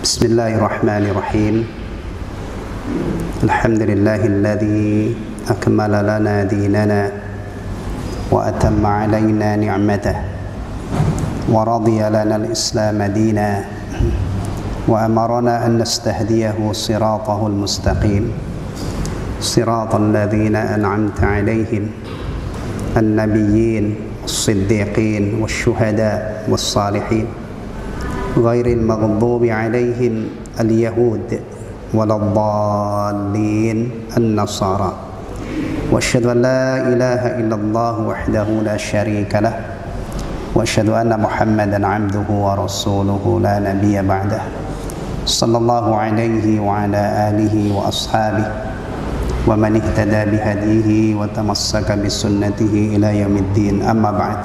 Bismillahirrahmanirrahim. Alhamdulillahilladzi akmala lana dinana wa atamma alaina ni'matah wa radiya lana al-islam dina wa amarna an nastahdiyahu siratahu al-mustaqim siratal ladzina an'amta alaihim an-nabiyyin was-siddiqin wash-shuhada was-salihin ghairil maghdubi alaihim al-yahud waladdallin an-nasara wa asyhadu an la ilaha illallah wahdahu la syarika lah wa asyhadu anna muhammadan abduhu wa rasuluhu la nabiyya ba'dah sallallahu alaihi wa ala alihi wa ashabihi wa man ihtada bihadihi wa tamassaka bisunnatihi ila yaumiddin, amma ba'd.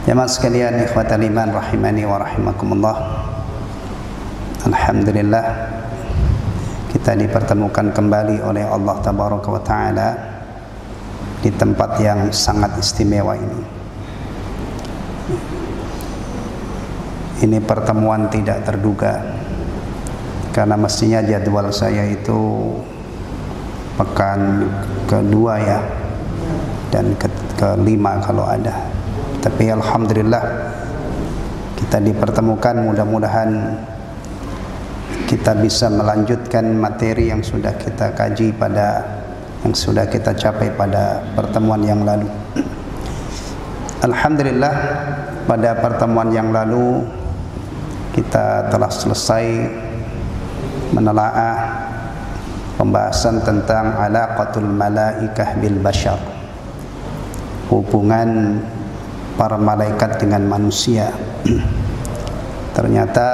Jamaah sekalian, ikhwatal iman rahimani wa rahimakumullah. Alhamdulillah kita dipertemukan kembali oleh Allah tabaraka wa taala di tempat yang sangat istimewa ini. Ini pertemuan tidak terduga karena mestinya jadwal saya itu pekan kedua ya, dan kelima kalau ada. Tapi alhamdulillah kita dipertemukan, mudah-mudahan kita bisa melanjutkan materi yang sudah kita kaji yang sudah kita capai pada pertemuan yang lalu. Alhamdulillah pada pertemuan yang lalu kita telah selesai menelaah pembahasan tentang alaqatul malaikah bil bashar, hubungan para malaikat dengan manusia. Ternyata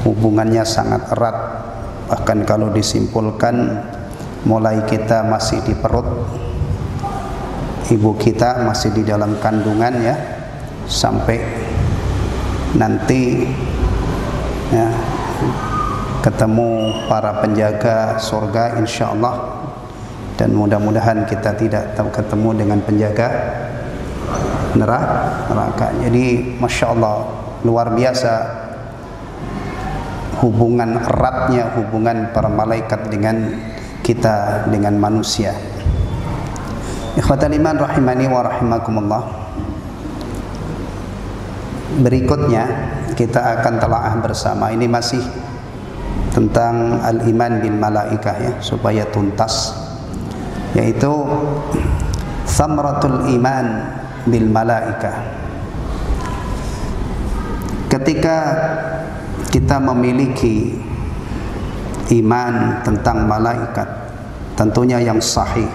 hubungannya sangat erat, bahkan kalau disimpulkan mulai kita masih di perut ibu kita, masih di dalam kandungan ya, sampai nanti ya ketemu para penjaga surga insyaallah, dan mudah-mudahan kita tidak ketemu dengan penjaga neraka. Jadi Masya Allah, luar biasa hubungan eratnya hubungan para malaikat dengan kita, dengan manusia. Ikhwatal iman rahimani wa rahimakumullah. Berikutnya kita akan telaah bersama, ini masih tentang al-iman bil malaikah ya, supaya tuntas, yaitu samratul iman bil malaikah. Ketika kita memiliki iman tentang malaikat, tentunya yang sahih,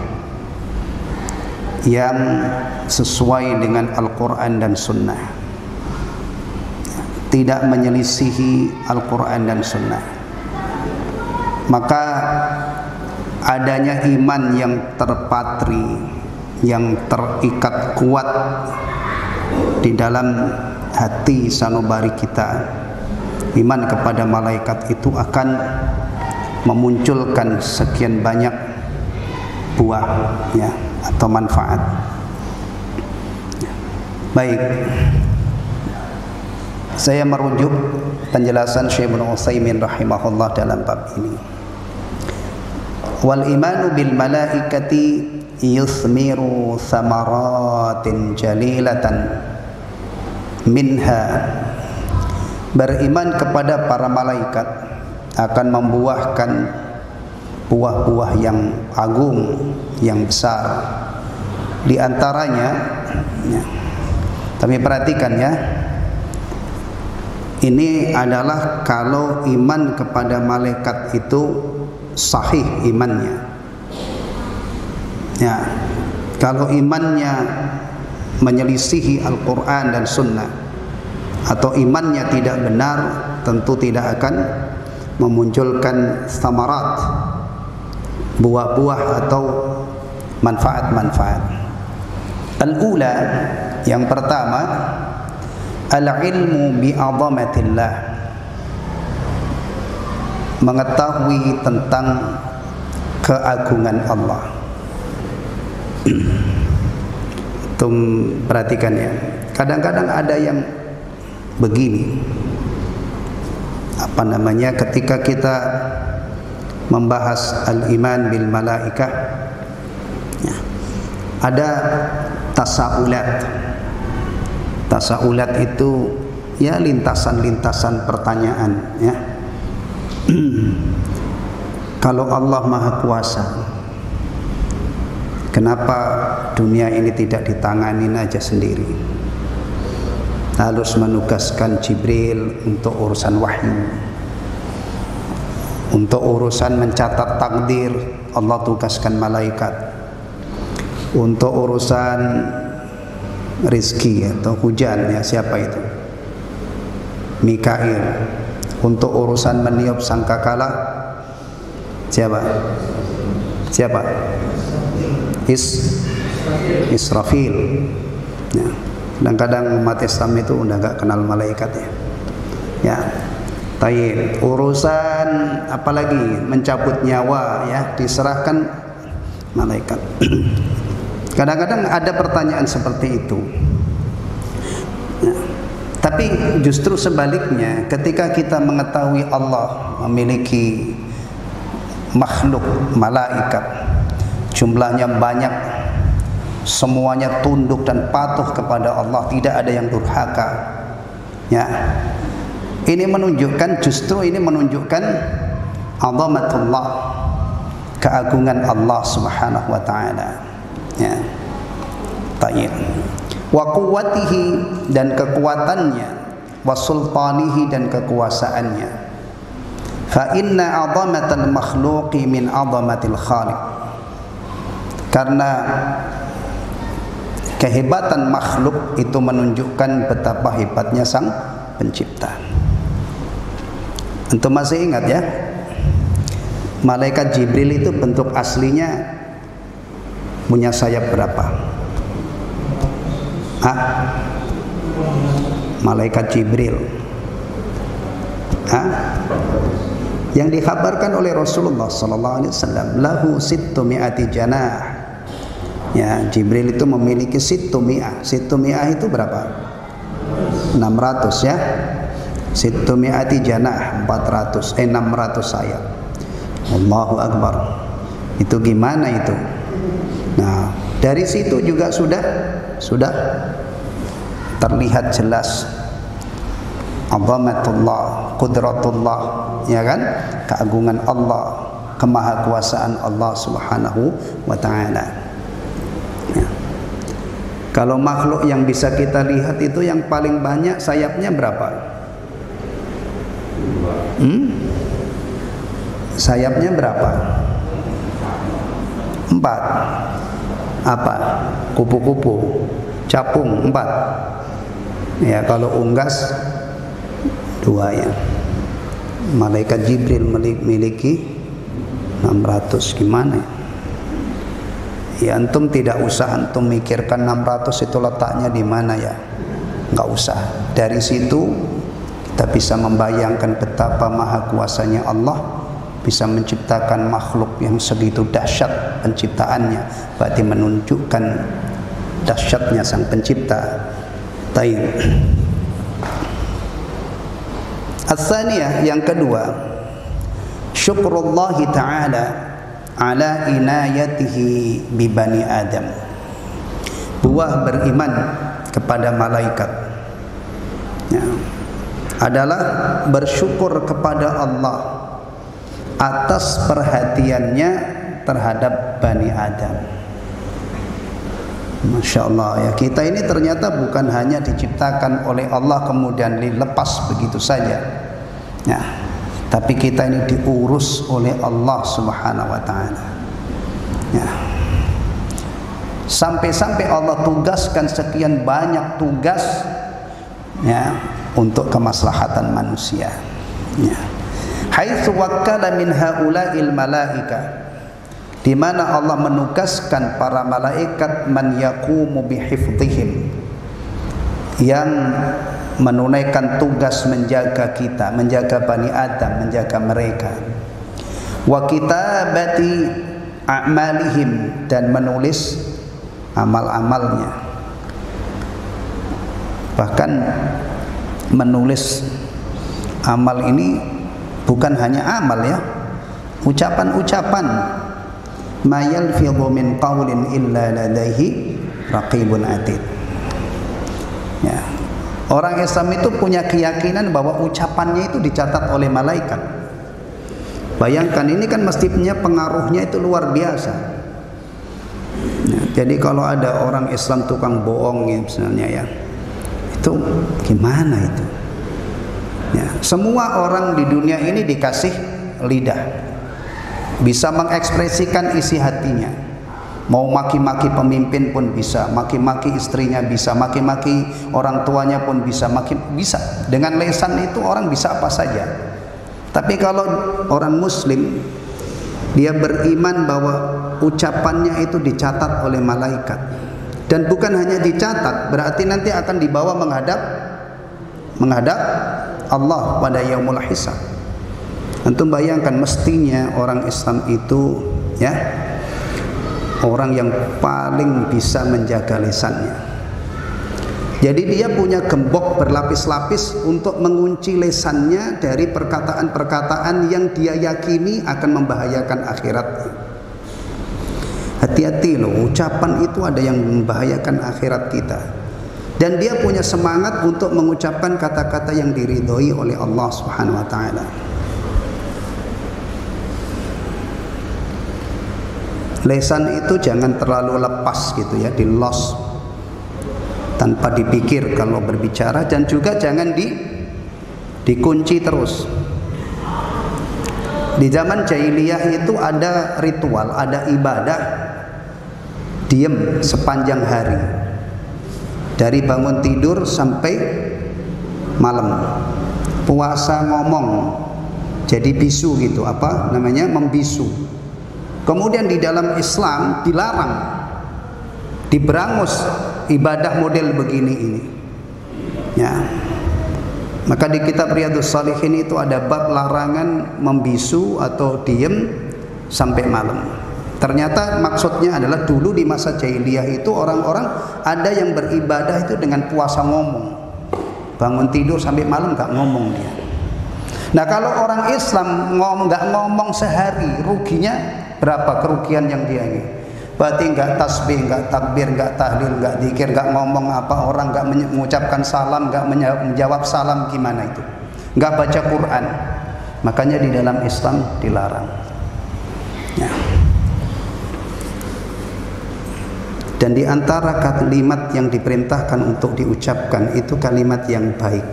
yang sesuai dengan Al-Quran dan Sunnah, tidak menyelisihi Al-Quran dan Sunnah, maka adanya iman yang terpatri, yang terikat kuat di dalam hati sanubari kita, iman kepada malaikat itu akan memunculkan sekian banyak buah ya, atau manfaat. Baik, saya merujuk penjelasan Syekh Ibnu Utsaimin rahimahullah dalam bab ini. Wal imanu bil malaikati yusmiru samaratin jalilatan minha, beriman kepada para malaikat akan membuahkan buah-buah yang agung, yang besar. Di antaranya ya, tapi perhatikan ya, ini adalah kalau iman kepada malaikat itu sahih imannya ya. Kalau imannya menyelisihi Al-Quran dan Sunnah, atau imannya tidak benar, tentu tidak akan memunculkan samarat, buah-buah atau manfaat-manfaat. Al-ula, yang pertama, al-ilmu bi'azamatillah, mengetahui tentang keagungan Allah. Tum perhatikan ya, kadang-kadang ada yang begini, ketika kita membahas al-iman bil malaikah, ya, ada tasaulat. Tasaulat itu ya lintasan-lintasan pertanyaan, ya. Kalau Allah Maha Kuasa, kenapa dunia ini tidak ditanganin aja sendiri? Harus menugaskan Jibril untuk urusan wahyu, untuk urusan mencatat takdir Allah tugaskan malaikat, untuk urusan rizki atau hujan, ya siapa itu? Mikail. Untuk urusan meniup sangkakala, siapa? Israfil. Ya. Kadang-kadang umat Islam itu udah gak kenal malaikat, ya. Ya. Tayyib. Urusan apalagi mencabut nyawa, ya, diserahkan malaikat. Kadang-kadang ada pertanyaan seperti itu. Ya. Tapi justru sebaliknya, ketika kita mengetahui Allah memiliki makhluk malaikat, jumlahnya banyak, semuanya tunduk dan patuh kepada Allah, tidak ada yang durhaka, ya. Ini menunjukkan, justru ini menunjukkan azamatullah, keagungan Allah Subhanahu wa taala, ya. Tayyib. Wa quwwatihi, dan kekuatannya, wa sultanihi, dan kekuasaannya. Fa inna azamatal makhluqi min azamatil khaliq. Karena kehebatan makhluk itu menunjukkan betapa hebatnya sang pencipta. Antum masih ingat, ya? Malaikat Jibril itu bentuk aslinya punya sayap berapa? Malaikat Jibril, yang dikabarkan oleh Rasulullah sallallahu alaihi wasallam, lahu sittumi'ati janah. Ya, Jibril itu memiliki sittumi'ah. Sittumi'ah itu berapa? 600, ya. Sittumi'ati janah, 600 sayap. Allahu Akbar. Itu gimana itu? Nah, dari situ juga sudah terlihat jelas azamatullah, qudratullah, ya kan? Keagungan Allah, kemahakuasaan Allah Subhanahu wa taala. Ya. Kalau makhluk yang bisa kita lihat itu yang paling banyak sayapnya berapa? Sayapnya berapa? 4. Apa? Kupu-kupu, capung 4. Ya, kalau unggas 2, ya. Malaikat Jibril memiliki 600. Gimana? Ya, antum tidak usah antum mikirkan 600 itu letaknya di mana, ya. Enggak usah. Dari situ kita bisa membayangkan betapa maha kuasanya Allah, bisa menciptakan makhluk yang segitu dahsyat penciptaannya, berarti menunjukkan dahsyatnya sang pencipta. Tayyib. As-saniyah, yang kedua, syukrullah ta'ala ala inayatihi bi bani Adam. Buah beriman kepada malaikat, ya, adalah bersyukur kepada Allah atas perhatiannya terhadap Bani Adam. Masya Allah, ya, kita ini ternyata bukan hanya diciptakan oleh Allah kemudian dilepas begitu saja, ya, tapi kita ini diurus oleh Allah Subhanahu wa taala, ya. Sampai-sampai Allah tugaskan sekian banyak tugas, ya, untuk kemaslahatan manusia, ya. Haitsu wakkala min haula'il malaika, di mana Allah menugaskan para malaikat man yaqumu bihifdzihim, yang menunaikan tugas menjaga kita, menjaga Bani Adam, menjaga mereka. Wa kitabati a'malihim, dan menulis amal-amalnya. Bahkan menulis amal ini bukan hanya amal ya, ucapan-ucapan. Ma yalfidhu min qawlin illa ladaihi raqibun atid. Ya. Orang Islam itu punya keyakinan bahwa ucapannya itu dicatat oleh malaikat. Bayangkan, ini kan mestinya pengaruhnya itu luar biasa. Nah, jadi kalau ada orang Islam tukang bohong ya, misalnya ya, itu gimana itu? Ya, semua orang di dunia ini dikasih lidah, bisa mengekspresikan isi hatinya. Mau maki-maki pemimpin pun bisa, maki-maki istrinya bisa, maki-maki orang tuanya pun bisa, bisa. Dengan lisan itu orang bisa apa saja. Tapi kalau orang muslim, dia beriman bahwa ucapannya itu dicatat oleh malaikat. Dan bukan hanya dicatat, berarti nanti akan dibawa menghadap Allah pada yaumul hisab. Antum bayangkan, mestinya orang Islam itu ya, orang yang paling bisa menjaga lisannya. Jadi dia punya gembok berlapis-lapis untuk mengunci lisannya dari perkataan-perkataan yang dia yakini akan membahayakan akhiratnya. Hati-hati loh, ucapan itu ada yang membahayakan akhirat kita. Dan dia punya semangat untuk mengucapkan kata-kata yang diridhoi oleh Allah Subhanahu wa taala. Lisan itu jangan terlalu lepas gitu ya, di los tanpa dipikir kalau berbicara, dan juga jangan dikunci terus. Di zaman jahiliyah itu ada ritual, ada ibadah diam sepanjang hari, dari bangun tidur sampai malam. Puasa ngomong, jadi bisu gitu, apa namanya, membisu. Kemudian di dalam Islam dilarang, diberangus ibadah model begini ini. Ya. Maka di kitab Riyadhus Shalihin itu ada bab larangan membisu atau diem sampai malam. Ternyata maksudnya adalah dulu di masa jahiliyah itu orang-orang ada yang beribadah itu dengan puasa ngomong. Bangun tidur sampai malam gak ngomong dia. Nah, kalau orang Islam gak ngomong sehari, ruginya berapa kerugian yang dia ini? Berarti nggak tasbih, nggak takbir, nggak tahlil, nggak dzikir, nggak ngomong apa, orang nggak mengucapkan salam, nggak menjawab salam, gimana itu? Nggak baca Quran. Makanya di dalam Islam dilarang. Ya. Dan di antara kalimat yang diperintahkan untuk diucapkan itu kalimat yang baik,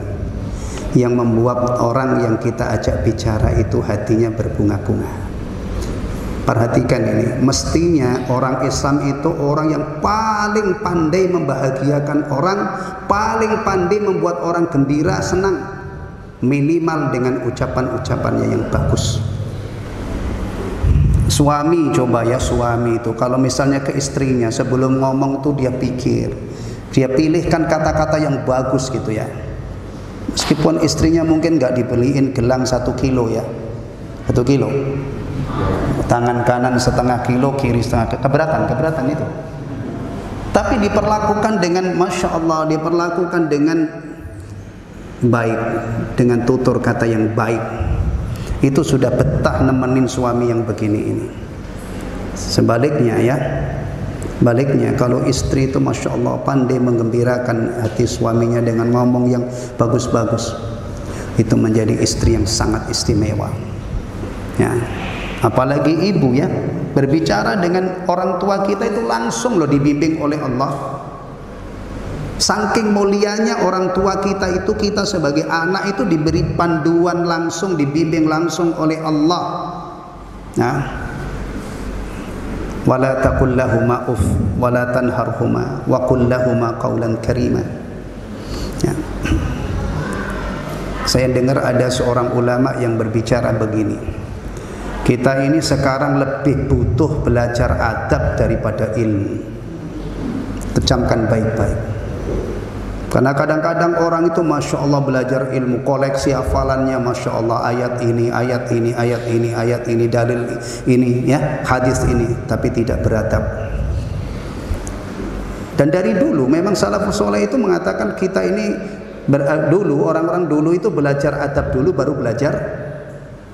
yang membuat orang yang kita ajak bicara itu hatinya berbunga-bunga. Perhatikan ini, mestinya orang Islam itu orang yang paling pandai membahagiakan orang, paling pandai membuat orang gembira, senang, minimal dengan ucapan-ucapannya yang bagus. Suami, coba ya, suami itu kalau misalnya ke istrinya sebelum ngomong tuh dia pikir, dia pilihkan kata-kata yang bagus gitu ya. Meskipun istrinya mungkin nggak dibeliin gelang 1 kilo ya, 1 kilo. Tangan kanan setengah kilo, kiri setengah, keberatan itu. Tapi diperlakukan dengan Masya Allah, diperlakukan dengan baik, dengan tutur kata yang baik. Itu sudah betah nemenin suami yang begini ini. Sebaliknya ya, baliknya kalau istri itu Masya Allah pandai menggembirakan hati suaminya dengan ngomong yang bagus-bagus, itu menjadi istri yang sangat istimewa ya. Apalagi ibu ya, berbicara dengan orang tua kita itu langsung loh dibimbing oleh Allah. Saking mulianya orang tua kita itu, kita sebagai anak itu diberi panduan langsung, dibimbing langsung oleh Allah. Nah, wala taqul lahuma uff wala tanharhuma wa qul lahuma qawlan karima. Ya. Saya dengar ada seorang ulama yang berbicara begini. Kita ini sekarang lebih butuh belajar adab daripada ilmu. Camkan baik-baik. Karena kadang-kadang orang itu Masya Allah belajar ilmu, koleksi hafalannya Masya Allah, ayat ini, ayat ini, ayat ini, ayat ini, dalil ini, ya, hadis ini, tapi tidak beradab. Dan dari dulu memang salafus saleh itu mengatakan kita ini dulu, orang-orang dulu itu belajar adab dulu baru belajar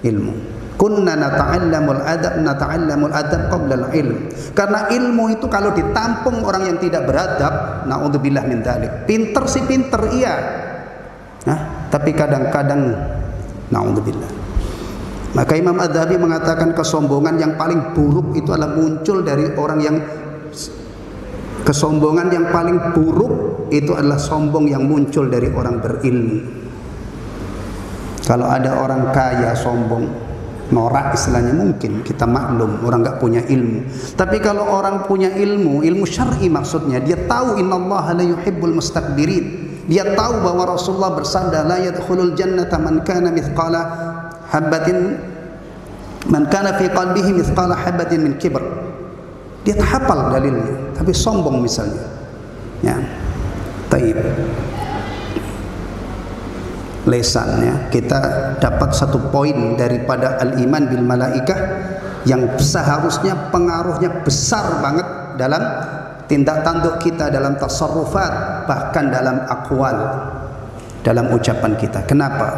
ilmu. Kunna nata'allamul adab qabla al-ilm. Karena ilmu itu kalau ditampung orang yang tidak beradab, naudzubillah min dzalik. Pinter sih pinter iya. Nah, tapi kadang-kadang naudzubillah. Maka Imam Adz-Dzahabi mengatakan kesombongan yang paling buruk itu adalah muncul dari orang yang kesombongan yang paling buruk itu adalah sombong yang muncul dari orang berilmu. Kalau ada orang kaya sombong, norak istilahnya, mungkin kita maklum orang nggak punya ilmu. Tapi kalau orang punya ilmu syar'i maksudnya, dia tahu innallaha la yuhibbul mustakbirin. Dia tahu bahwa Rasulullah bersabda la yadkhulul jannata man kana fi qalbihi mithqala habatin min kibr. Dia hafal dalilnya, tapi sombong misalnya. Ya. Taib. Lesannya kita dapat satu poin daripada al-iman bil malaikah yang seharusnya pengaruhnya besar banget dalam tindak tanduk kita, dalam tasarrufat, bahkan dalam aqwal, dalam ucapan kita. Kenapa?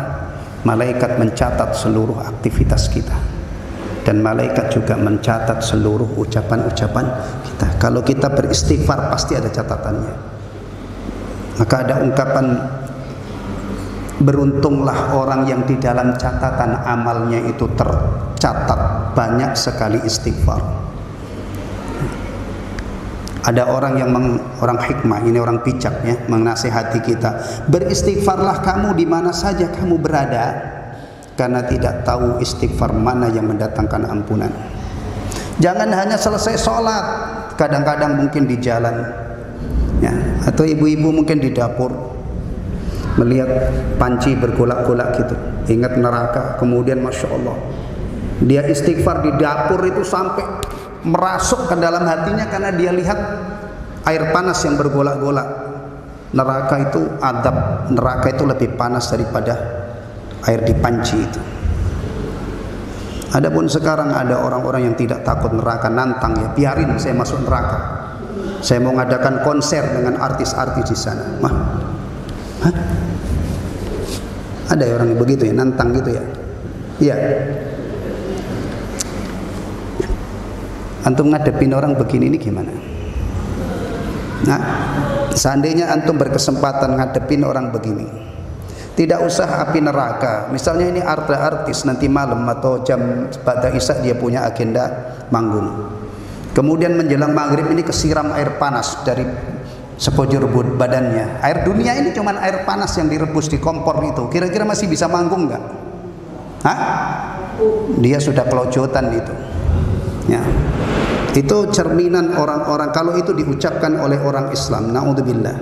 Malaikat mencatat seluruh aktivitas kita, dan malaikat juga mencatat seluruh ucapan-ucapan kita. Kalau kita beristighfar pasti ada catatannya. Maka ada ungkapan, beruntunglah orang yang di dalam catatan amalnya itu tercatat banyak sekali istighfar. Ada orang yang orang hikmah, ini orang bijak ya, menasihati kita, beristighfarlah kamu di mana saja kamu berada, karena tidak tahu istighfar mana yang mendatangkan ampunan. Jangan hanya selesai sholat, kadang-kadang mungkin di jalan ya, atau ibu-ibu mungkin di dapur melihat panci bergolak-golak gitu, ingat neraka, kemudian Masya Allah dia istighfar di dapur itu sampai merasuk ke dalam hatinya karena dia lihat air panas yang bergolak-golak. Neraka itu adab, neraka itu lebih panas daripada air di panci itu. Adapun sekarang ada orang-orang yang tidak takut neraka, nantang ya, biarin saya masuk neraka, saya mau ngadakan konser dengan artis-artis di sana. Hah? Ada orang yang begitu ya, nantang gitu ya. Iya. Antum ngadepin orang begini ini gimana? Nah, seandainya antum berkesempatan ngadepin orang begini, tidak usah api neraka. Misalnya ini artis nanti malam atau jam pada isya dia punya agenda manggung. Kemudian menjelang maghrib ini kesiram air panas dari sekujur badannya. Air dunia ini cuma air panas yang direbus di kompor itu. Kira-kira masih bisa manggung nggak? Hah? Dia sudah kelojotan itu. Ya. Itu cerminan orang-orang kalau itu diucapkan oleh orang Islam. Naudzubillah.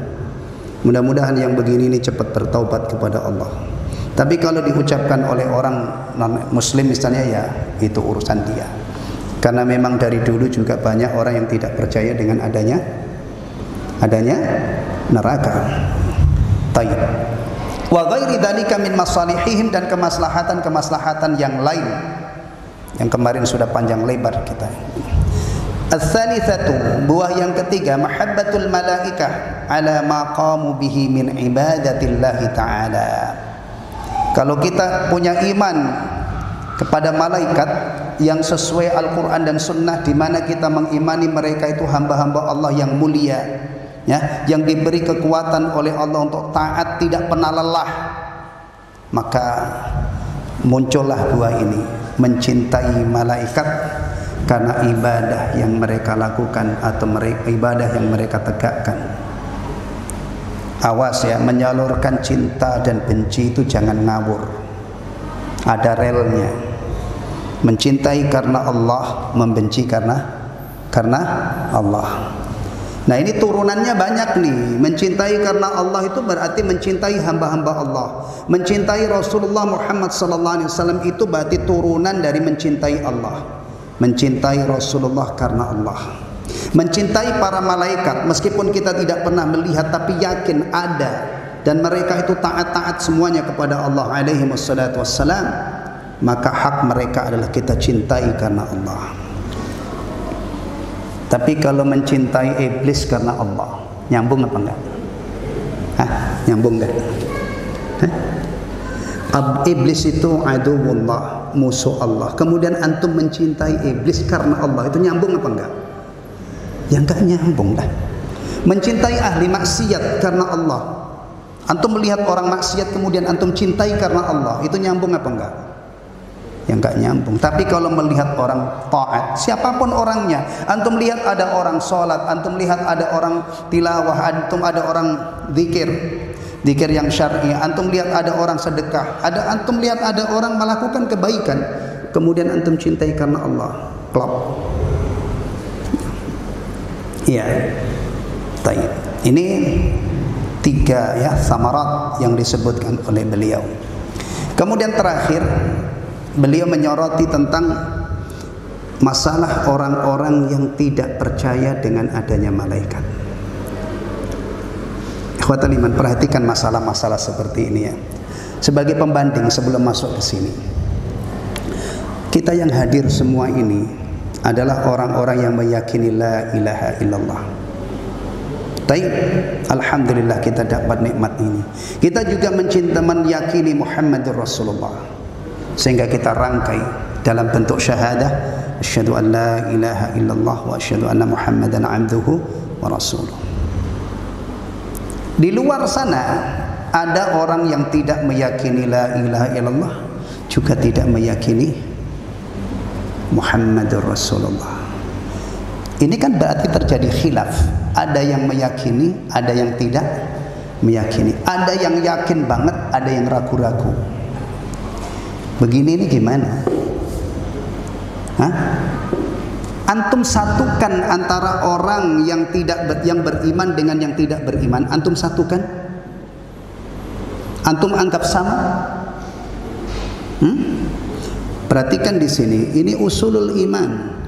Mudah-mudahan yang begini ini cepat bertaubat kepada Allah. Tapi kalau diucapkan oleh orang non muslim misalnya, ya itu urusan dia. Karena memang dari dulu juga banyak orang yang tidak percaya dengan adanya neraka. Tayyib. Wa ghairi dzalika min masalihihim, dan kemaslahatan yang lain yang kemarin sudah panjang lebar kita. Ats-tsalitsatu, buah yang ketiga, mahabbatul malaikah ala ma qamu bihi min ibadatillahi ta'ala. Kalau kita punya iman kepada malaikat yang sesuai Al-Quran dan Sunnah, di mana kita mengimani mereka itu hamba-hamba Allah yang mulia, ya, yang diberi kekuatan oleh Allah untuk taat, tidak pernah lelah, maka muncullah buah ini, mencintai malaikat karena ibadah yang mereka lakukan atau ibadah yang mereka tegakkan. Awas ya, menyalurkan cinta dan benci itu jangan ngawur, ada relnya. Mencintai karena Allah, membenci karena Allah. Nah ini turunannya banyak nih. Mencintai karena Allah itu berarti mencintai hamba-hamba Allah. Mencintai Rasulullah Muhammad SAW itu berarti turunan dari mencintai Allah. Mencintai Rasulullah karena Allah. Mencintai para malaikat, meskipun kita tidak pernah melihat tapi yakin ada, dan mereka itu taat-taat semuanya kepada Allah alaihi wassalatu wassalam, maka hak mereka adalah kita cintai karena Allah. Tapi kalau mencintai iblis karena Allah, nyambung apa enggak? Hah? Nyambung enggak? Hah? Iblis itu aduwullah, musuh Allah, kemudian antum mencintai iblis karena Allah, itu nyambung apa enggak? Ya enggak nyambung lah. Mencintai ahli maksiat karena Allah, antum melihat orang maksiat kemudian antum cintai karena Allah, itu nyambung apa enggak? Ya enggak nyambung. Tapi kalau melihat orang taat, siapapun orangnya, antum lihat ada orang sholat, antum lihat ada orang tilawah, antum ada orang zikir yang syar'i, antum lihat ada orang sedekah, antum lihat ada orang melakukan kebaikan, kemudian antum cintai karena Allah, klop. Iya. Baik. Ini 3 ya samarat yang disebutkan oleh beliau. Kemudian terakhir beliau menyoroti tentang masalah orang-orang yang tidak percaya dengan adanya malaikat. Ikhwatul iman, perhatikan masalah-masalah seperti ini ya. Sebagai pembanding sebelum masuk ke sini, kita yang hadir semua ini adalah orang-orang yang meyakini la ilaha illallah. Baik, alhamdulillah kita dapat nikmat ini. Kita juga meyakini Muhammadur Rasulullah, sehingga kita rangkai dalam bentuk syahadah, asyhadu an la ilaha illallah wa asyhadu anna Muhammadan abduhu wa rasuluh. Di luar sana ada orang yang tidak meyakini la ilaha illallah, juga tidak meyakini Muhammadur Rasulullah. Ini kan berarti terjadi khilaf. Ada yang meyakini, ada yang tidak meyakini. Ada yang yakin banget, ada yang ragu-ragu. Begini ini gimana? Hah? Antum satukan antara orang yang yang beriman dengan yang tidak beriman. Antum satukan? Antum anggap sama? Perhatikan di sini. Ini usulul iman.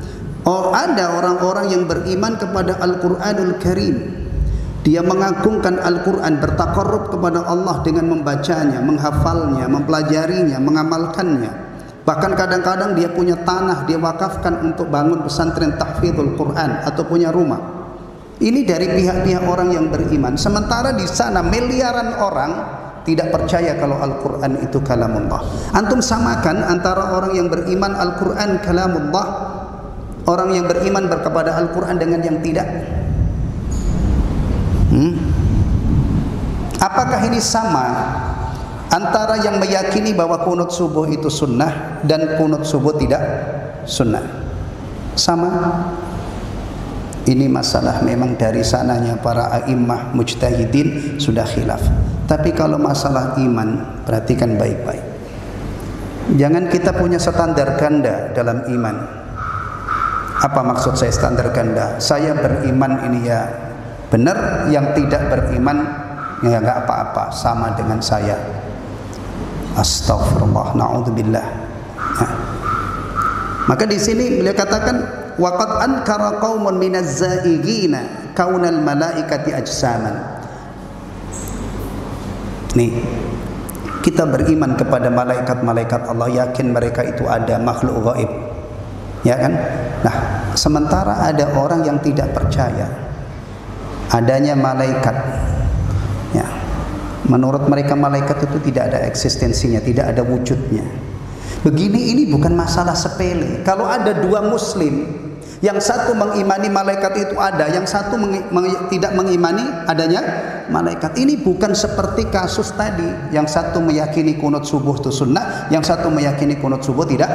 Oh, ada orang-orang yang beriman kepada Al-Quranul Karim. Dia mengagungkan Al-Quran, bertakarrub kepada Allah dengan membacanya, menghafalnya, mempelajarinya, mengamalkannya. Bahkan kadang-kadang dia punya tanah, dia wakafkan untuk bangun pesantren tahfidzul Quran atau punya rumah. Ini dari pihak-pihak orang yang beriman. Sementara di sana miliaran orang tidak percaya kalau Al-Quran itu kalamullah. Antum samakan antara orang yang beriman Al-Quran kalamullah, orang yang beriman kepada Al-Quran dengan yang tidak. Apakah ini sama antara yang meyakini bahwa kunut subuh itu sunnah dan kunut subuh tidak sunnah? Sama. Ini masalah memang dari sananya para a'immah mujtahidin sudah khilaf. Tapi kalau masalah iman, perhatikan baik-baik. Jangan kita punya standar ganda dalam iman. Apa maksud saya standar ganda? Saya beriman ini ya benar, yang tidak beriman ya nggak apa-apa, sama dengan saya. Astaghfirullah, na'udzubillah. Nah. Maka di sini beliau katakan waqad ankara qaumun minaz zaigina kaunal malaikati ajsaman. Nih, kita beriman kepada malaikat-malaikat Allah, yakin mereka itu ada, makhluk gaib. Ya kan? Nah, sementara ada orang yang tidak percaya adanya malaikat. Ya. Menurut mereka malaikat itu tidak ada eksistensinya, tidak ada wujudnya. Begini, ini bukan masalah sepele. Kalau ada dua muslim, yang satu mengimani malaikat itu ada, yang satu tidak mengimani adanya malaikat, ini bukan seperti kasus tadi. Yang satu meyakini kunut subuh itu sunnah, yang satu meyakini kunut subuh tidak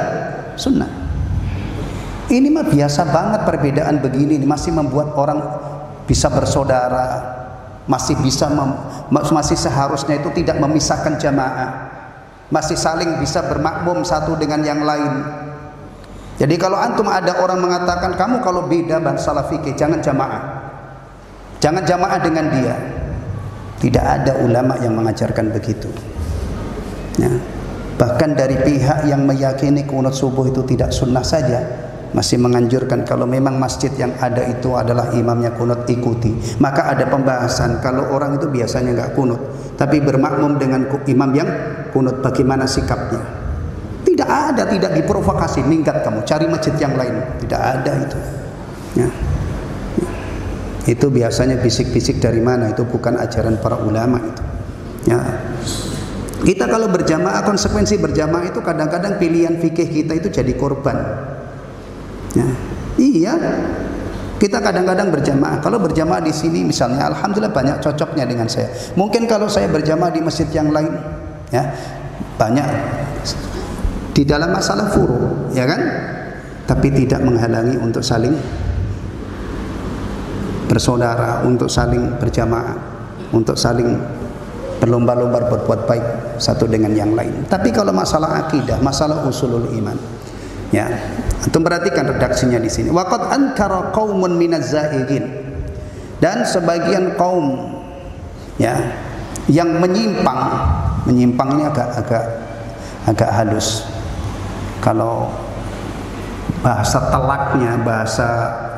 sunnah. Ini mah biasa banget perbedaan begini. Ini masih membuat orang bisa bersaudara, masih seharusnya itu tidak memisahkan jamaah, masih saling bisa bermakmum satu dengan yang lain. Jadi kalau antum ada orang mengatakan kamu kalau beda masalah fikih jangan jamaah dengan dia, tidak ada ulama yang mengajarkan begitu. Ya. Bahkan dari pihak yang meyakini kunut subuh itu tidak sunnah saja masih menganjurkan kalau memang masjid yang ada itu adalah imamnya kunut, ikuti. Maka ada pembahasan kalau orang itu biasanya nggak kunut tapi bermakmum dengan imam yang kunut, bagaimana sikapnya? Tidak ada, tidak diprovokasi, minggat kamu cari masjid yang lain, tidak ada itu. Ya. Itu biasanya bisik-bisik dari mana? Itu bukan ajaran para ulama itu. Ya. Kita kalau berjamaah, konsekuensi berjamaah itu kadang-kadang pilihan fikih kita itu jadi korban. Ya. Iya, kita kadang-kadang berjamaah. Kalau berjamaah di sini misalnya, alhamdulillah banyak cocoknya dengan saya. Mungkin kalau saya berjamaah di masjid yang lain, ya banyak di dalam masalah furu, ya kan? Tapi tidak menghalangi untuk saling bersaudara, untuk saling berjamaah, untuk saling berlomba-lomba berbuat baik satu dengan yang lain. Tapi kalau masalah akidah, masalah usulul iman, ya, antum perhatikan redaksinya di sini. Waqad ankara qaumun minaz zaigin, dan sebagian kaum, ya, yang menyimpang ini agak halus. Kalau bahasa telaknya, bahasa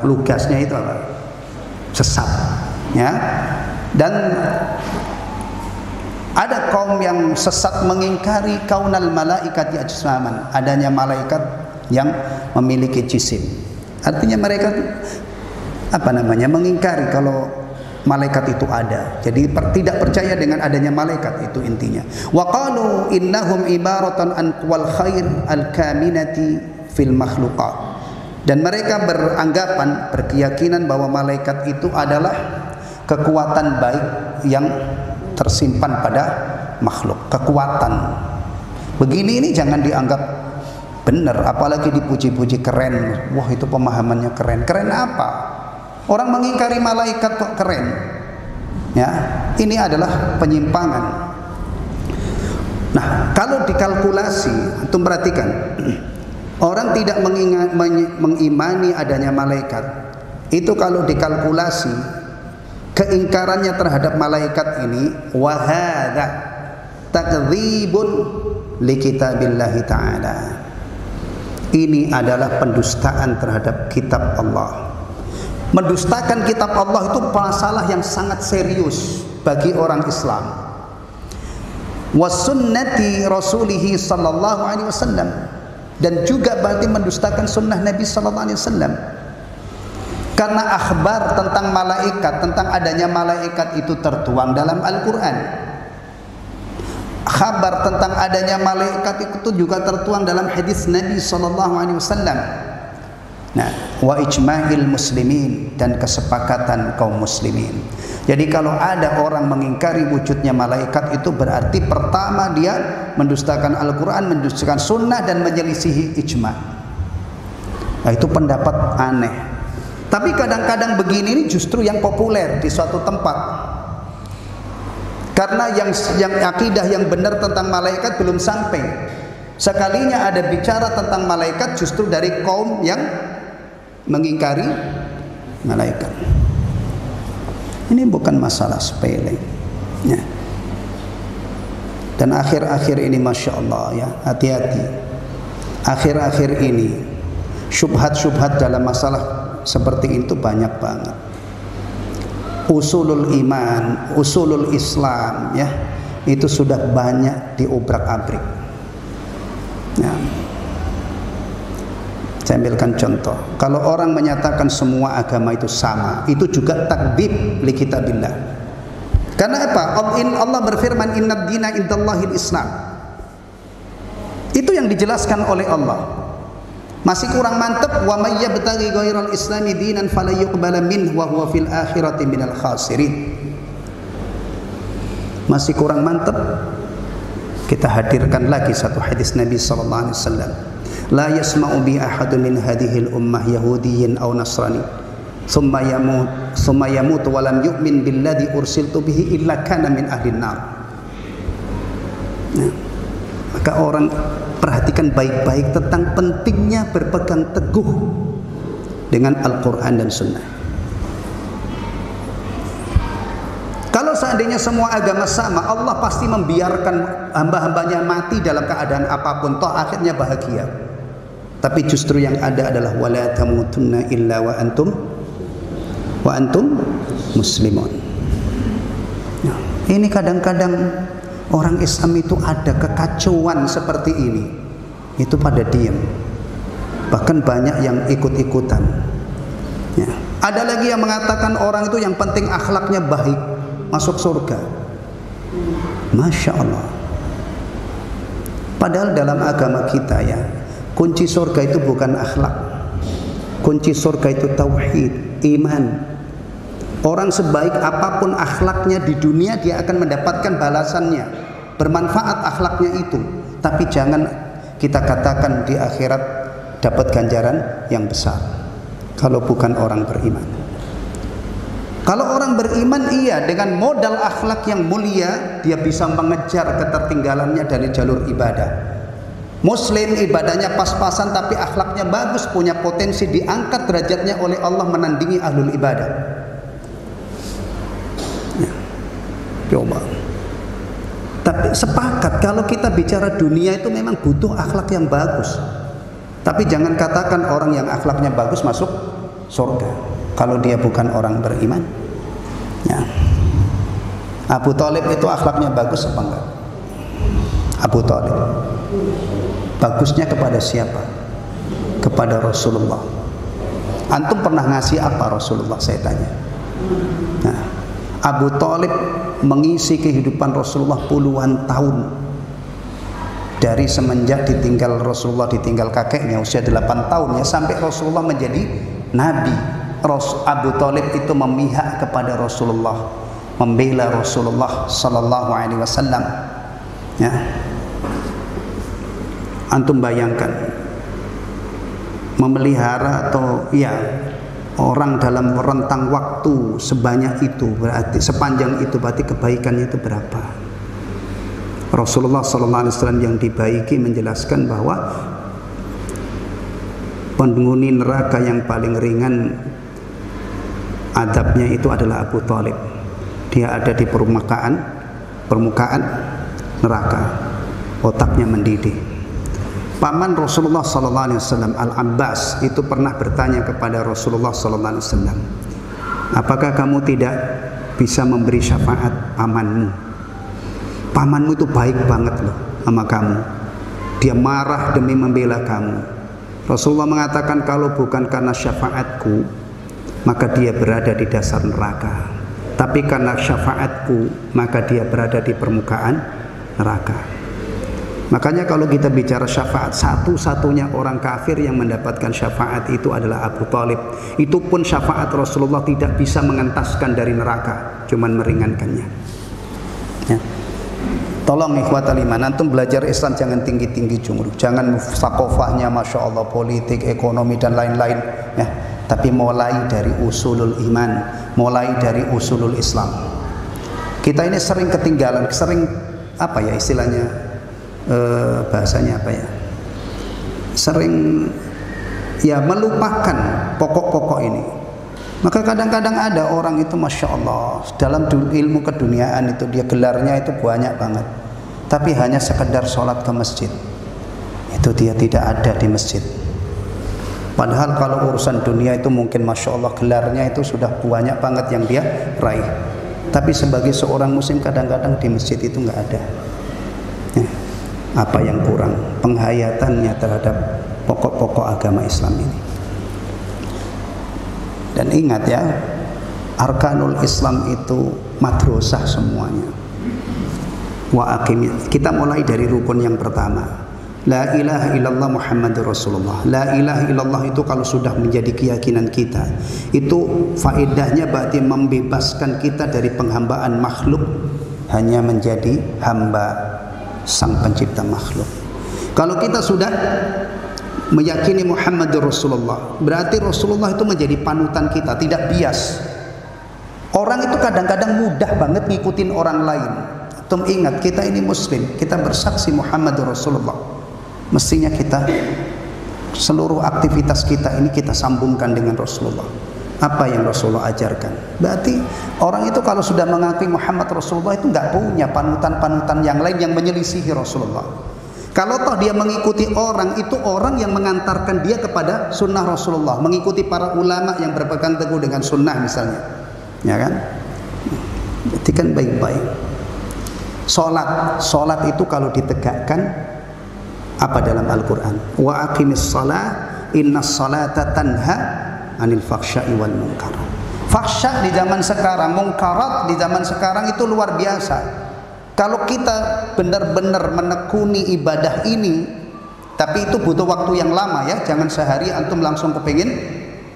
lugasnya itu apa? Sesat, ya. Dan ada kaum yang sesat mengingkari kaunal malaikati ajsaman, adanya malaikat yang memiliki jisim. Artinya mereka mengingkari kalau malaikat itu ada. Jadi tidak percaya dengan adanya malaikat, itu intinya. Wa qalu innahum ibaratan an wal khair al kaminati fil makhluqat. Dan mereka berkeyakinan bahwa malaikat itu adalah kekuatan baik yang tersimpan pada makhluk. Kekuatan begini ini jangan dianggap benar, apalagi dipuji-puji keren. Wah, itu pemahamannya keren. Keren apa? Orang mengingkari malaikat kok keren? Ya, ini adalah penyimpangan. Nah, kalau dikalkulasi, antum perhatikan, orang tidak mengimani adanya malaikat, itu kalau dikalkulasi keingkarannya terhadap malaikat ini, wahada takdzibun li kitabillahi ta'ala. Ini adalah pendustaan terhadap kitab Allah. Mendustakan kitab Allah itu masalah yang sangat serius bagi orang Islam. Was sunnati rasulihi sallallahu alaihi wasallam, dan juga berarti mendustakan sunnah Nabi sallallahu alaihi wasallam. Karena akhbar tentang malaikat, tentang adanya malaikat itu tertuang dalam Al-Quran. Kabar tentang adanya malaikat itu juga tertuang dalam hadis Nabi SAW. Nah, wa ijma'il muslimin, dan kesepakatan kaum muslimin. Jadi kalau ada orang mengingkari wujudnya malaikat, itu berarti pertama dia mendustakan Al-Quran, mendustakan sunnah, dan menyelisihi ijma'. Nah, itu pendapat aneh. Tapi kadang-kadang begini ini justru yang populer di suatu tempat. Karena yang akidah yang benar tentang malaikat belum sampai. Sekalinya ada bicara tentang malaikat justru dari kaum yang mengingkari malaikat. Ini bukan masalah sepele, ya. Dan akhir-akhir ini Masya Allah, ya, hati-hati. Akhir-akhir ini syubhat-syubhat dalam masalah seperti itu banyak banget. Usulul iman, usulul Islam, ya, itu sudah banyak diobrak-abrik. Ya. Saya ambilkan contoh. Kalau orang menyatakan semua agama itu sama, itu juga takdzib li kitabillah. Karena apa? Allah berfirman, innad dina indallahil Islam. Itu yang dijelaskan oleh Allah. Masih kurang mantap, wa may yabtaghi ghairal islami dinan fala yuqbala minhu wa huwa fil akhirati minal khasirin. Masih kurang mantap, kita hadirkan lagi satu hadis Nabi sallallahu alaihi wasallam. La yasma'u bi ahadun min hadhil ummah yahudiyyin aw nasrani thumma yamut wa lam yu'min billadhi ursiltu bihi illa kana min ahlin nar. Nah, maka orang perhatikan baik-baik tentang pentingnya berpegang teguh dengan Al-Quran dan Sunnah. Kalau seandainya semua agama sama, Allah pasti membiarkan hamba-hambanya mati dalam keadaan apapun, toh akhirnya bahagia. Tapi justru yang ada adalah wala tamutunna illa wa antum muslimun. Nah, ini kadang-kadang orang Islam itu ada kekacauan seperti ini, itu pada diam. Bahkan banyak yang ikut-ikutan, ya. Ada lagi yang mengatakan orang itu yang penting akhlaknya baik, masuk surga. Masya Allah. Padahal dalam agama kita ya, kunci surga itu bukan akhlak. Kunci surga itu tauhid, iman. Orang sebaik apapun akhlaknya di dunia, dia akan mendapatkan balasannya, bermanfaat akhlaknya itu. Tapi jangan kita katakan di akhirat dapat ganjaran yang besar kalau bukan orang beriman. Kalau orang beriman, iya, dengan modal akhlak yang mulia, dia bisa mengejar ketertinggalannya dari jalur ibadah. Muslim ibadahnya pas-pasan tapi akhlaknya bagus, punya potensi diangkat derajatnya oleh Allah menandingi ahlul ibadah. Ya. Coba. Tapi sepakat kalau kita bicara dunia itu memang butuh akhlak yang bagus. Tapi jangan katakan orang yang akhlaknya bagus masuk surga kalau dia bukan orang beriman. Ya. Abu Thalib itu akhlaknya bagus apa enggak? Abu Thalib bagusnya kepada siapa? Kepada Rasulullah. Antum pernah ngasih apa Rasulullah, saya tanya? Nah, Abu Thalib mengisi kehidupan Rasulullah puluhan tahun. Dari semenjak ditinggal Rasulullah, ditinggal kakeknya usia 8 tahun ya, sampai Rasulullah menjadi nabi. Abu Thalib itu memihak kepada Rasulullah, membela Rasulullah sallallahu alaihi wasallam. Ya. Antum bayangkan memelihara atau ya orang dalam rentang waktu sebanyak itu, berarti sepanjang itu, berarti kebaikannya itu berapa? Rasulullah sallallahu alaihi wasallam yang dibaiki menjelaskan bahwa penghuni neraka yang paling ringan adabnya itu adalah Abu Thalib. Dia ada di permukaan neraka, otaknya mendidih. Paman Rasulullah sallallahu alaihi wasallam Al-Abbas itu pernah bertanya kepada Rasulullah sallallahu alaihi wasallam, apakah kamu tidak bisa memberi syafaat pamanmu? Pamanmu itu baik banget loh sama kamu, dia marah demi membela kamu. Rasulullah mengatakan kalau bukan karena syafaatku maka dia berada di dasar neraka, tapi karena syafaatku maka dia berada di permukaan neraka. Makanya kalau kita bicara syafaat, satu-satunya orang kafir yang mendapatkan syafaat itu adalah Abu Thalib. Itu pun syafaat Rasulullah tidak bisa mengentaskan dari neraka, cuman meringankannya. Ya. Tolong ikhwatal iman, antum belajar Islam jangan tinggi-tinggi jumruh, jangan sakofahnya masya Allah, politik, ekonomi dan lain-lain ya. Tapi mulai dari usulul iman, mulai dari usulul Islam. Kita ini sering ketinggalan, sering apa ya istilahnya, bahasanya apa ya, sering ya melupakan pokok-pokok ini. Maka kadang-kadang ada orang itu masya Allah dalam ilmu keduniaan itu dia gelarnya itu banyak banget, tapi hanya sekedar sholat ke masjid itu dia tidak ada di masjid. Padahal kalau urusan dunia itu mungkin masya Allah gelarnya itu sudah banyak banget yang dia raih, tapi sebagai seorang muslim kadang-kadang di masjid itu nggak ada. Ya. Apa yang kurang? Penghayatannya terhadap pokok-pokok agama Islam ini. Dan ingat ya, arkanul Islam itu madrasah semuanya. Wa aqimit. Kita mulai dari rukun yang pertama. La ilaha illallah Muhammadur Rasulullah. La ilaha illallah itu kalau sudah menjadi keyakinan kita, itu faedahnya berarti membebaskan kita dari penghambaan makhluk, hanya menjadi hamba sang pencipta makhluk. Kalau kita sudah meyakini Muhammadur Rasulullah, berarti Rasulullah itu menjadi panutan kita, tidak bias. Orang itu kadang-kadang mudah banget ngikutin orang lain. Tum ingat, kita ini muslim, kita bersaksi Muhammadur Rasulullah. Mestinya kita seluruh aktivitas kita ini kita sambungkan dengan Rasulullah. Apa yang Rasulullah ajarkan. Berarti orang itu kalau sudah mengakui Muhammad Rasulullah itu nggak punya panutan-panutan yang lain yang menyelisihi Rasulullah. Kalau toh dia mengikuti orang, itu orang yang mengantarkan dia kepada sunnah Rasulullah, mengikuti para ulama yang berpegang teguh dengan sunnah misalnya, ya kan? Berarti kan baik-baik. Salat itu kalau ditegakkan apa dalam Al-Quran? Wa aqimis shalah innas salata tanha anil fakhsya'i wal munkar. Fakhsya di zaman sekarang, munkarat di zaman sekarang itu luar biasa. Kalau kita benar-benar menekuni ibadah ini, tapi itu butuh waktu yang lama ya, jangan sehari antum langsung kepingin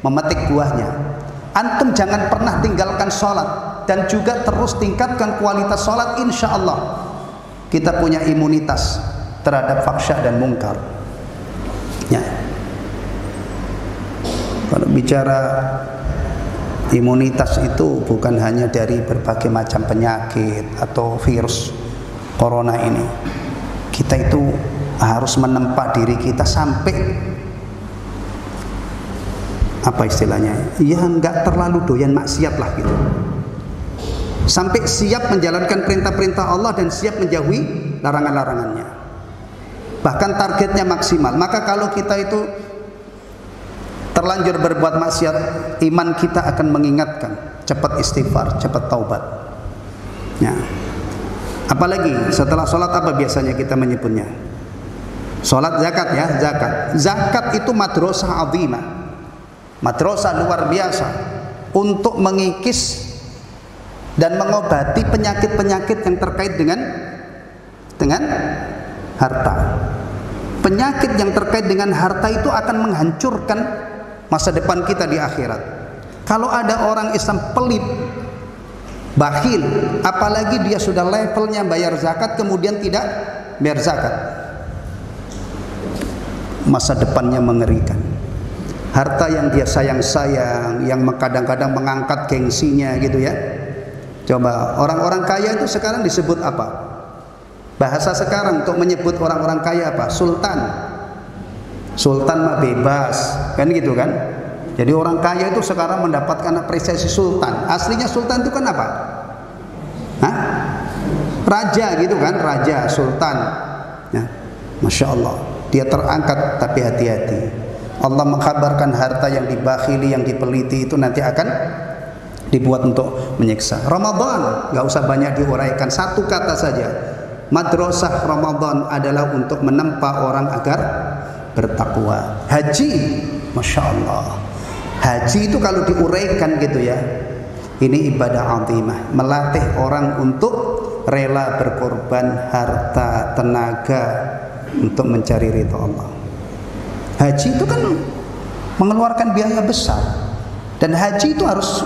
memetik buahnya. Antum jangan pernah tinggalkan sholat, dan juga terus tingkatkan kualitas sholat. Insya Allah kita punya imunitas terhadap fahsya dan mungkar ya. Kalau bicara imunitas itu bukan hanya dari berbagai macam penyakit atau virus corona ini. Kita itu harus menempa diri kita sampai apa istilahnya, ya nggak terlalu doyan maksiat lah gitu, sampai siap menjalankan perintah-perintah Allah dan siap menjauhi larangan-larangannya, bahkan targetnya maksimal. Maka kalau kita itu terlanjur berbuat maksiat, iman kita akan mengingatkan, cepat istighfar, cepat taubat ya. Apalagi setelah sholat apa biasanya kita menyebutnya? Sholat, zakat ya, zakat itu madrasah azimah, madrasah luar biasa untuk mengikis dan mengobati penyakit-penyakit yang terkait dengan harta. Penyakit yang terkait dengan harta itu akan menghancurkan masa depan kita di akhirat. Kalau ada orang Islam pelit, bakhil, apalagi dia sudah levelnya bayar zakat kemudian tidak bayar zakat, masa depannya mengerikan. Harta yang dia sayang-sayang, yang kadang-kadang mengangkat gengsinya gitu ya. Coba orang-orang kaya itu sekarang disebut apa? Bahasa sekarang untuk menyebut orang-orang kaya apa? Sultan. Sultan mah bebas, kan gitu kan? Jadi orang kaya itu sekarang mendapatkan apresiasi sultan. Aslinya sultan itu kan apa? Hah? Raja gitu kan? Raja, sultan ya. Masya Allah, dia terangkat, tapi hati-hati. Allah mengkabarkan harta yang dibakhili, yang dipeliti itu nanti akan dibuat untuk menyiksa. Ramadan nggak usah banyak diuraikan, satu kata saja. Madrasah Ramadan adalah untuk menempa orang agar bertakwa. Haji, Masya Allah, haji itu kalau diuraikan gitu ya, ini ibadah azimah, melatih orang untuk rela berkorban harta, tenaga untuk mencari ridha Allah. Haji itu kan mengeluarkan biaya besar, dan haji itu harus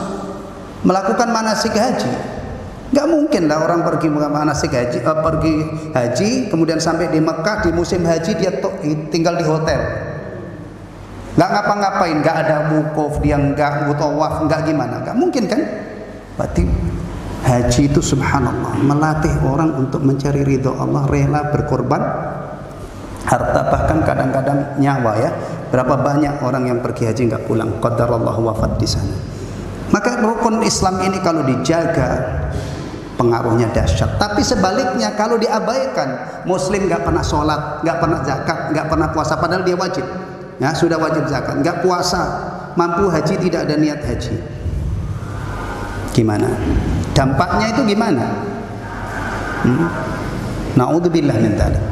melakukan manasik haji. Gak mungkin lah orang pergi manasik haji, pergi haji kemudian sampai di Mekah di musim haji dia tinggal di hotel, gak ngapa-ngapain, gak ada wukuf, dia gak mutawaf, gak gimana, gak mungkin kan? Berarti haji itu subhanallah melatih orang untuk mencari ridho Allah, rela berkorban harta, bahkan kadang-kadang nyawa ya. Berapa banyak orang yang pergi haji nggak pulang, qadarullah wafat di sana. Maka rukun Islam ini kalau dijaga pengaruhnya dahsyat. Tapi sebaliknya kalau diabaikan, muslim nggak pernah sholat, nggak pernah zakat, nggak pernah puasa, padahal dia wajib ya, sudah wajib zakat, nggak puasa, mampu haji, tidak ada niat haji, gimana dampaknya itu gimana? Na'udzubillah min dzalik.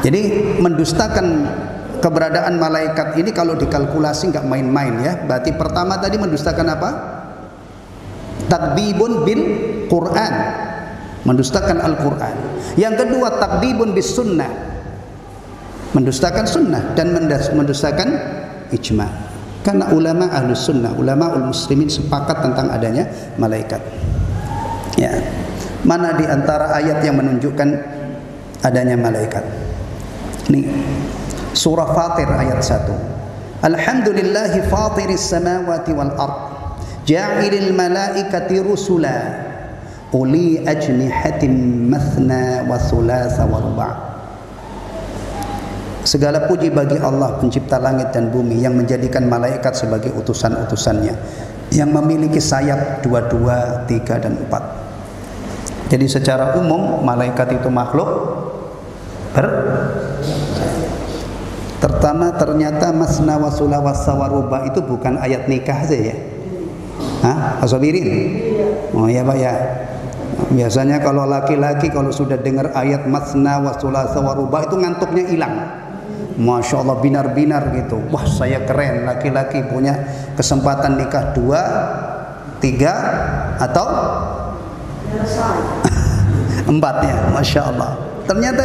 Jadi mendustakan keberadaan malaikat ini kalau dikalkulasi nggak main-main ya. Berarti pertama tadi mendustakan apa? Takdzibun bil Quran, mendustakan Al-Quran. Yang kedua takdzibun bis sunnah, mendustakan sunnah, dan mendustakan ijma. Karena ulama ahlus sunnah, ulama ul muslimin sepakat tentang adanya malaikat ya. Mana di antara ayat yang menunjukkan adanya malaikat? Nih, surah Fatir ayat 1. Alhamdulillahi fatiris samawati wal ard, ja'ilil malaikati rusula uli ajnihatin mathna wa thulatha wa ruba'. Segala puji bagi Allah pencipta langit dan bumi yang menjadikan malaikat sebagai utusan-utusannya, yang memiliki sayap 2, 2, 3 dan 4. Jadi secara umum malaikat itu makhluk pertama ternyata masna wa sulasa wa ruba itu bukan ayat nikah saja ya. Hah? Asabirin? Oh ya Pak ya. Biasanya kalau laki-laki kalau sudah dengar ayat masna wa sulasa wa ruba itu ngantuknya hilang. Masya Allah, binar-binar gitu. Wah saya keren, laki-laki punya kesempatan nikah 2, 3 atau Empatnya, Masya Allah. Ternyata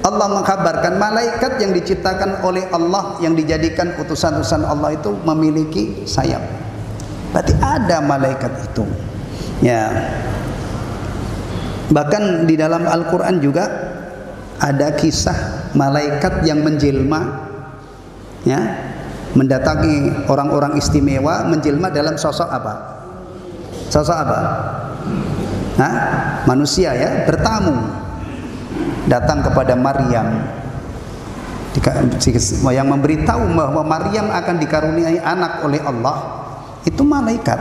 Allah mengkabarkan malaikat yang diciptakan oleh Allah, yang dijadikan utusan-utusan Allah itu memiliki sayap. Berarti ada malaikat itu. Ya. Bahkan di dalam Al-Quran juga ada kisah malaikat yang menjelma, ya, mendatangi orang-orang istimewa, menjelma dalam sosok apa? Sosok apa? Nah, manusia, ya, bertamu, datang kepada Maryam, yang memberitahu bahwa Maryam akan dikaruniai anak oleh Allah itu malaikat.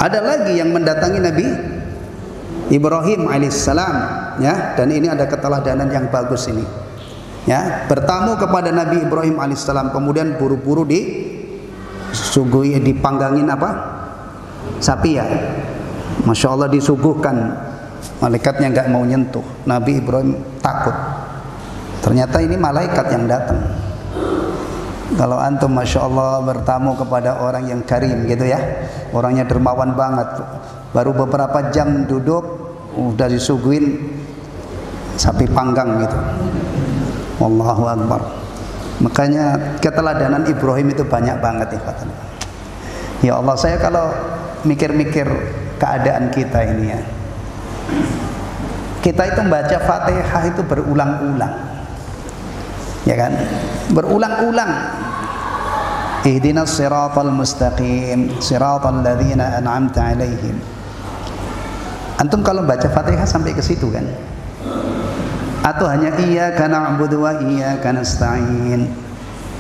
Ada lagi yang mendatangi Nabi Ibrahim alaihissalam, ya, dan ini ada keteladanan yang bagus ini, ya, bertamu kepada Nabi Ibrahim alaihissalam, kemudian buru-buru disuguhi, dipanggangin apa? Sapi, ya. Masya Allah, disuguhkan, malaikatnya nggak mau nyentuh. Nabi Ibrahim takut. Ternyata ini malaikat yang datang. Kalau antum Masya Allah bertamu kepada orang yang karim gitu, ya, orangnya dermawan banget, baru beberapa jam duduk udah disuguhin sapi panggang gitu. Wallahu Akbar. Makanya keteladanan Ibrahim itu banyak banget, ya Allah, saya kalau mikir-mikir keadaan kita ini, ya, kita itu membaca Fatihah itu berulang-ulang, ya kan, berulang-ulang. Ihdinas siratal mustaqim, siratal ladzina an'amta alaihim. Antum kalau baca Fatihah sampai ke situ kan? Atau hanya iyyaka na'budu wa iyyaka nasta'in,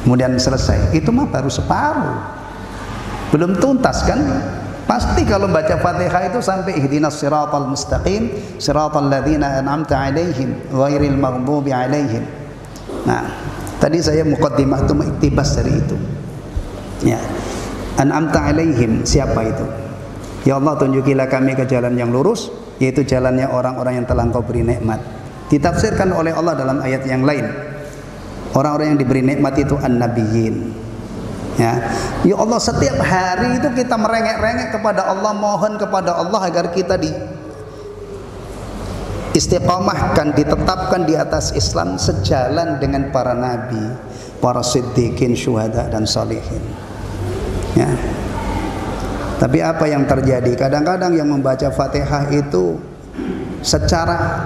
kemudian selesai? Itu mah baru separuh, belum tuntas kan? Pasti kalau baca Fatihah itu sampai ihdinas siratal mustaqim, siratal ladzina an'amta alaihim, ghairil maghdubi alaihim. Nah, tadi saya muqaddimah itu iktibas dari itu. Ya. An'amta alaihim, siapa itu? Ya Allah, tunjukilah kami ke jalan yang lurus, yaitu jalannya orang-orang yang telah Engkau beri nikmat. Ditafsirkan oleh Allah dalam ayat yang lain. Orang-orang yang diberi nikmat itu an-nabiyyin. Ya. Ya Allah, setiap hari itu kita merengek-rengek kepada Allah, mohon kepada Allah agar kita istiqamahkan, ditetapkan di atas Islam sejalan dengan para nabi, para siddiqin, syuhada dan salihin. Ya. Tapi apa yang terjadi? Kadang-kadang yang membaca Fatihah itu secara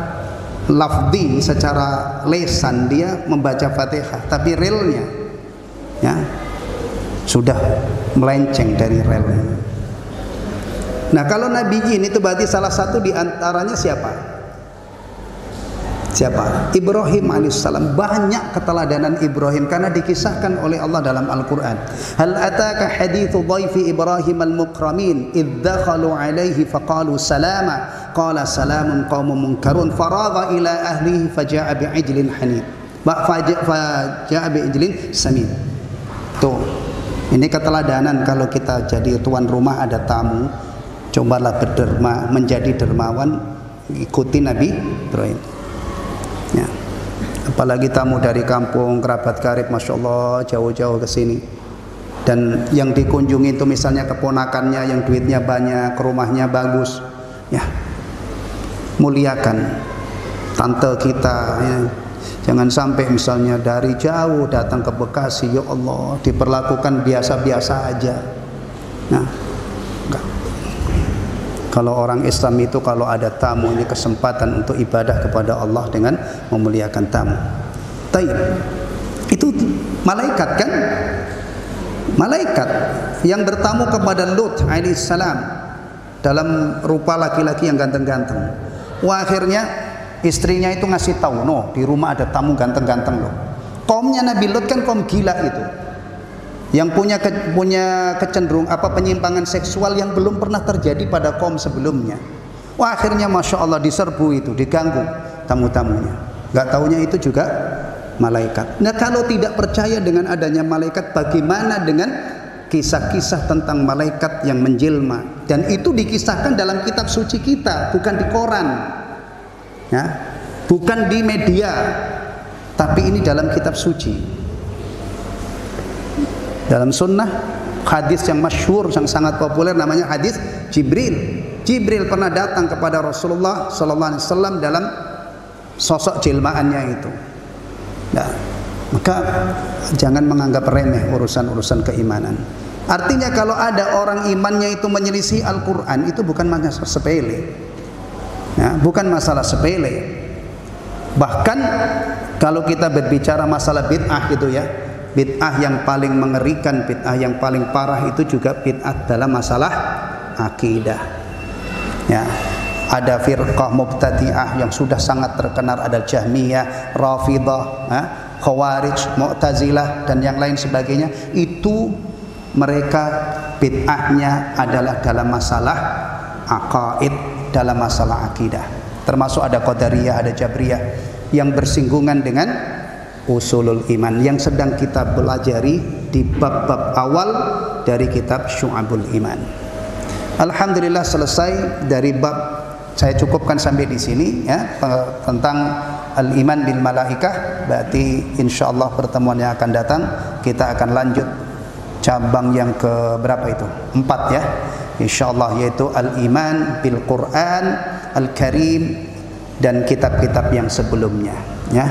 lafzi, secara lesan dia membaca Fatihah, tapi realnya, ya, sudah melenceng dari relnya. Nah, kalau nabiyyin itu berarti salah satu di antaranya siapa? Siapa? Ibrahim alaihissalam. Banyak keteladanan Ibrahim karena dikisahkan oleh Allah dalam Al-Quran. Hal ataka hadithu dhaifi Ibrahim al-mukramin idh dakhalu alaihi faqalu salama qala salamun qaumun munkarun faragha ila ahlihi faja'a bi'ijlin hanid faja'a bi'ijlin samin. Tuh, ini keteladanan kalau kita jadi tuan rumah, ada tamu, cobalah berderma, menjadi dermawan, ikuti Nabi Ibrahim. Ya. Apalagi tamu dari kampung, kerabat karib, Masya Allah, jauh-jauh ke sini, dan yang dikunjungi itu misalnya keponakannya yang duitnya banyak, rumahnya bagus, ya, muliakan tante kita, ya. Jangan sampai misalnya dari jauh datang ke Bekasi, ya Allah, diperlakukan biasa-biasa aja. Nah, enggak. Kalau orang Islam itu kalau ada tamu, ini kesempatan untuk ibadah kepada Allah dengan memuliakan tamu. Taib. Itu malaikat kan? Malaikat yang bertamu kepada Lut alaihissalam dalam rupa laki-laki yang ganteng-ganteng. Wah, akhirnya istrinya itu ngasih tahu, no, di rumah ada tamu ganteng-ganteng loh. Kaumnya Nabi Lut kan kaum gila itu, yang punya kecenderung penyimpangan seksual yang belum pernah terjadi pada kaum sebelumnya. Wah, akhirnya Masya Allah diserbu itu, diganggu tamu-tamunya. Gak taunya itu juga malaikat. Nah, kalau tidak percaya dengan adanya malaikat, bagaimana dengan kisah-kisah tentang malaikat yang menjelma? Dan itu dikisahkan dalam kitab suci kita, bukan di koran, ya, bukan di media, tapi ini dalam kitab suci. Dalam sunnah, hadis yang masyhur, yang sangat populer namanya hadis Jibril. Jibril pernah datang kepada Rasulullah sallallahu alaihi wasallam dalam sosok jelmaannya itu. Nah, maka jangan menganggap remeh urusan-urusan keimanan. Artinya kalau ada orang imannya itu menyelisih Al-Quran, itu bukan masalah sepele, ya, bukan masalah sepele. Bahkan kalau kita berbicara masalah bid'ah gitu ya, bid'ah yang paling mengerikan, bid'ah yang paling parah itu juga bid'ah dalam masalah akidah. Ya, ada firqah mubtadi'ah yang sudah sangat terkenal, ada Jahmiyah, Rafidah, Khawarij, Mu'tazilah dan yang lain sebagainya. Itu mereka bid'ahnya adalah dalam masalah aqaid, dalam masalah akidah. Termasuk ada Qadariyah, ada Jabriyah yang bersinggungan dengan usulul iman yang sedang kita pelajari di bab-bab awal dari kitab Syu'abul Iman. Alhamdulillah selesai dari bab, saya cukupkan sampai di sini ya, tentang al-iman bil malaikah. Berarti insyaallah pertemuan yang akan datang kita akan lanjut cabang yang ke berapa itu? 4 ya. Insyaallah, yaitu al-iman bil Quran al-Karim dan kitab-kitab yang sebelumnya ya.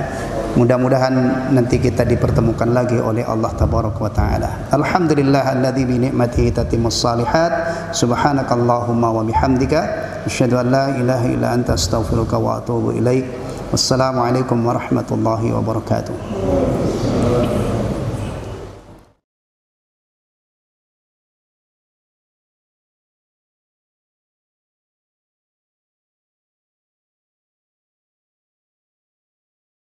Mudah-mudahan nanti kita dipertemukan lagi oleh Allah tabaraka wa taala. Alhamdulillahilladzi bi ni'matihi tatimmus shalihat. Subhanakallahumma wa bihamdika asyhadu an la ilaha illa anta astaghfiruka wa atubu ilaik. Wassalamualaikum warahmatullahi wabarakatuh.